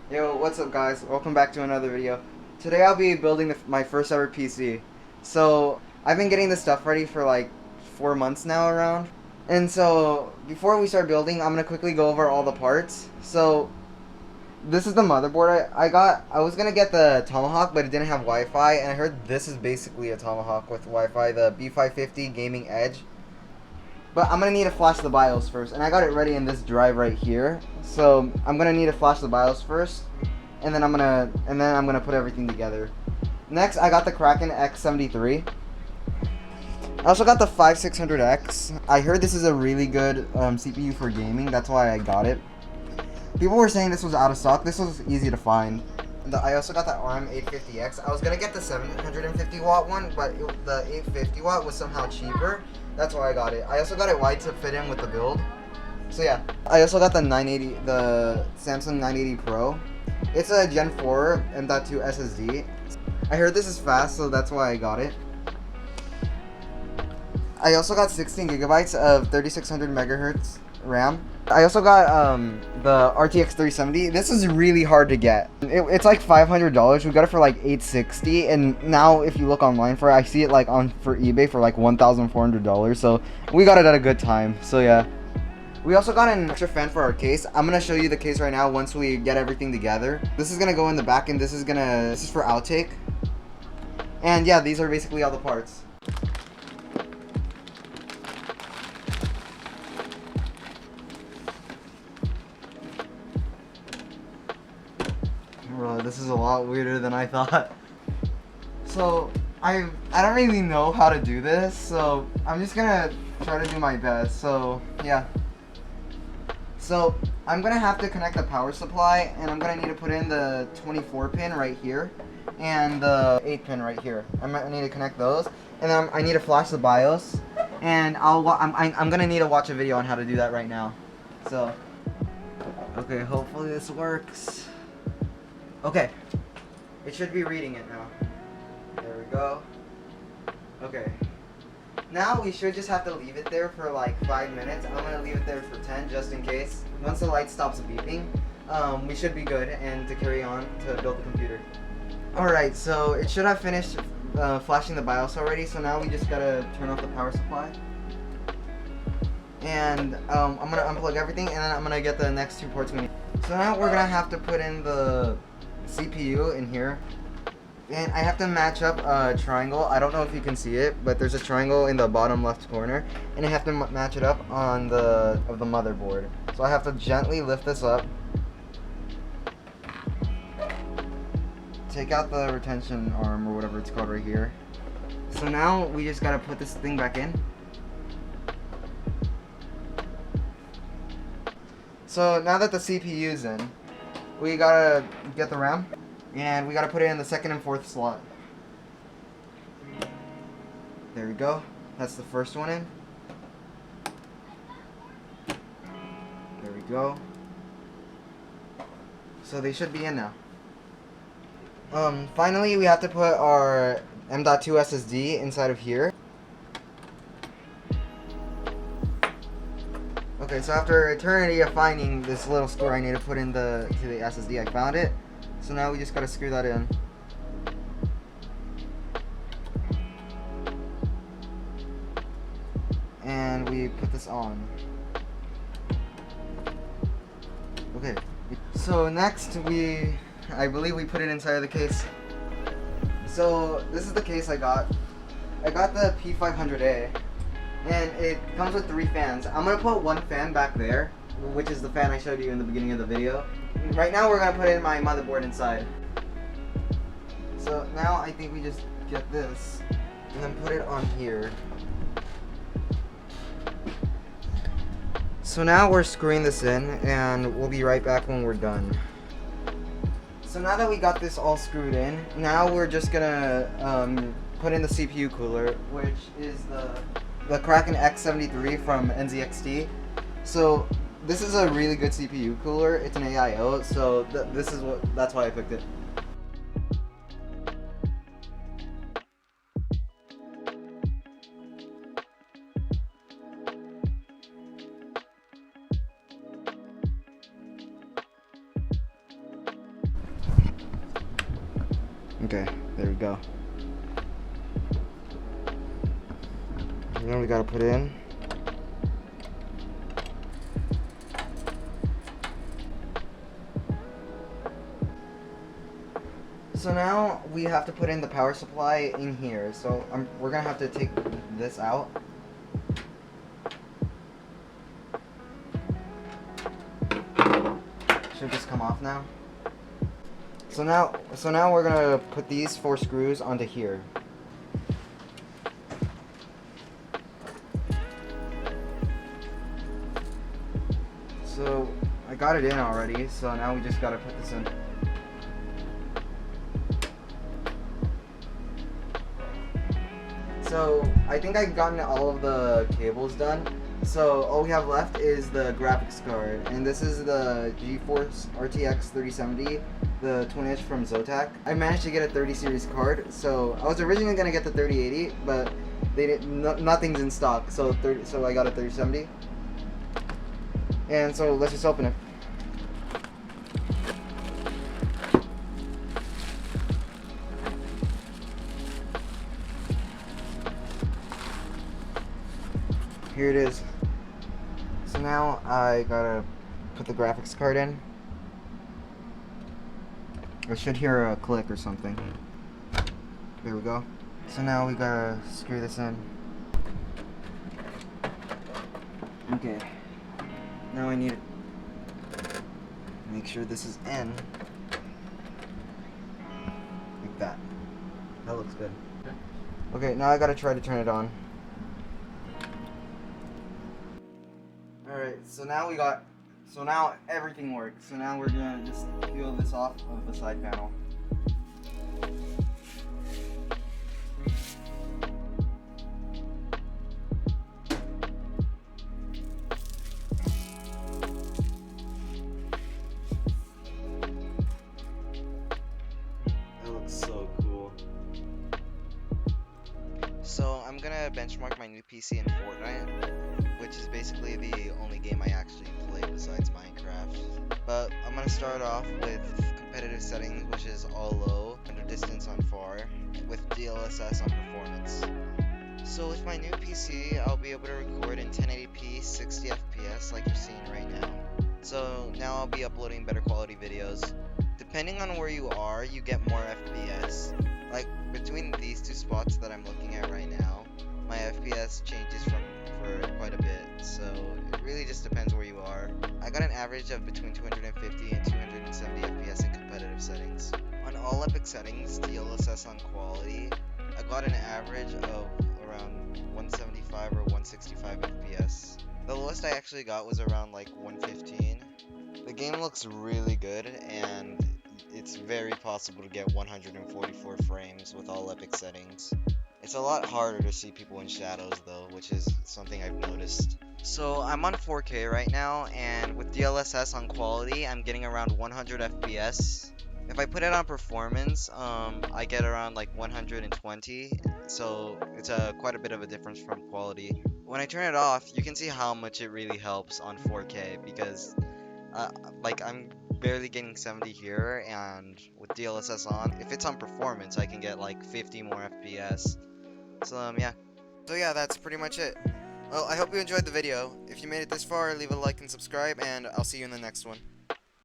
Yo, what's up guys? Welcome back to another video. Today I'll be building my first ever PC. So, I've been getting this stuff ready for like 4 months now around. And so, before we start building, I'm going to quickly go over all the parts. So, this is the motherboard I got. I was going to get the Tomahawk, but it didn't have Wi-Fi. And I heard this is basically a Tomahawk with Wi-Fi, the B550 Gaming Edge. But I'm gonna need to flash the BIOS first, and I got it ready in this drive right here. So I'm gonna need to flash the BIOS first, and then I'm gonna put everything together. Next, I got the Kraken X73. I also got the 5600X. I heard this is a really good CPU for gaming. That's why I got it. People were saying this was out of stock. This was easy to find. I also got the RM850X. I was gonna get the 750 watt one, but the 850 watt was somehow cheaper. That's why I got it. I also got it wide to fit in with the build. So yeah, I also got the Samsung 980 Pro. It's a Gen 4 M.2 SSD. I heard this is fast, so that's why I got it. I also got 16 gigabytes of 3600 megahertz RAM. I also got the RTX 370. This is really hard to get. It's like $500. We got it for like $860, and now if you look online for it, I see it like for eBay for like $1,400. So we got it at a good time. So yeah. We also got an extra fan for our case. I'm gonna show you the case right now once we get everything together. This is gonna go in the back, and this is for outtake. And yeah, these are basically all the parts. Bro, this is a lot weirder than I thought. So, I don't really know how to do this, so I'm just gonna try to do my best. So, yeah. So, I'm gonna have to connect the power supply, and I'm gonna need to put in the 24 pin right here, and the 8 pin right here. I need to connect those, and then I need to flash the BIOS, and I'm gonna need to watch a video on how to do that right now. So, okay, hopefully this works. Okay, it should be reading it now. There we go. Okay. Now we should just have to leave it there for like 5 minutes. I'm gonna leave it there for 10 just in case. Once the light stops beeping, we should be good and to carry on to build the computer. Alright, so it should have finished flashing the BIOS already, so now we just gotta turn off the power supply. And I'm gonna unplug everything, and then I'm gonna get the next 2 ports we need. So now we're gonna have to put in the CPU in here, and I have to match up a triangle. I don't know if you can see it, but there's a triangle in the bottom left corner, and I have to match it up on the motherboard. So I have to gently lift this up, take out the retention arm or whatever it's called right here. So now we just gotta put this thing back in. So now that the CPU's in, we gotta get the RAM, and we gotta put it in the 2nd and 4th slot. There we go. That's the first one in. There we go. So they should be in now. Finally, we have to put our M.2 SSD inside of here. Okay, so after eternity of finding this little screw I need to put in to the SSD, I found it. So now we just gotta screw that in. And we put this on. Okay, so next I believe we put it inside of the case. So this is the case I got. I got the P500a. And it comes with 3 fans. I'm going to put 1 fan back there, which is the fan I showed you in the beginning of the video. Right now we're going to put in my motherboard inside. So now I think we just get this and then put it on here. So now we're screwing this in, and we'll be right back when we're done. So now that we got this all screwed in, now we're just going to put in the CPU cooler, which is the Kraken X73 from NZXT. So this is a really good CPU cooler. It's an AIO, so that's why I picked it. Okay, there we go. Now we gotta put it in. So now we have to put in the power supply in here. So we're gonna have to take this out. Should just come off now. So now we're gonna put these 4 screws onto here. So I got it in already, so now we just gotta put this in. So I think I've gotten all of the cables done. So all we have left is the graphics card, and this is the GeForce RTX 3070, the twin edge from Zotac. I managed to get a 30 series card, so I was originally gonna get the 3080, but nothing's in stock, so I got a 3070. And so let's just open it. Here it is. So now I gotta put the graphics card in. I should hear a click or something. There we go. So now we gotta screw this in. Okay. Now I need to make sure this is in. Like that. That looks good. Okay, now I gotta try to turn it on. Alright, so now everything works. So now we're gonna just peel this off of the side panel. That looks so cool. So I'm gonna benchmark my new PC in Fortnite, which is basically the only game I actually play besides Minecraft. But I'm gonna start off with competitive settings, which is all low, under distance on far, with DLSS on performance. So with my new PC, I'll be able to record in 1080p 60 FPS like you're seeing right now. So now I'll be uploading better quality videos. Depending on where you are, you get more FPS. Like between these two spots that I'm looking at right now, my FPS changes for quite a bit, so it really just depends where you are. I got an average of between 250 and 270 FPS in competitive settings. On all epic settings, DLSS on quality, I got an average of around 175 or 165 FPS. The lowest I actually got was around like 115. The game looks really good, and it's very possible to get 144 frames with all epic settings. It's a lot harder to see people in shadows though, which is something I've noticed. So I'm on 4K right now, and with DLSS on quality, I'm getting around 100 FPS. If I put it on performance, I get around like 120, so it's quite a bit of a difference from quality. When I turn it off, you can see how much it really helps on 4K, because like I'm barely getting 70 here, and with DLSS on, if it's on performance, I can get like 50 more FPS. So yeah, that's pretty much it. Well, I hope you enjoyed the video. If you made it this far, leave a like and subscribe, and I'll see you in the next one.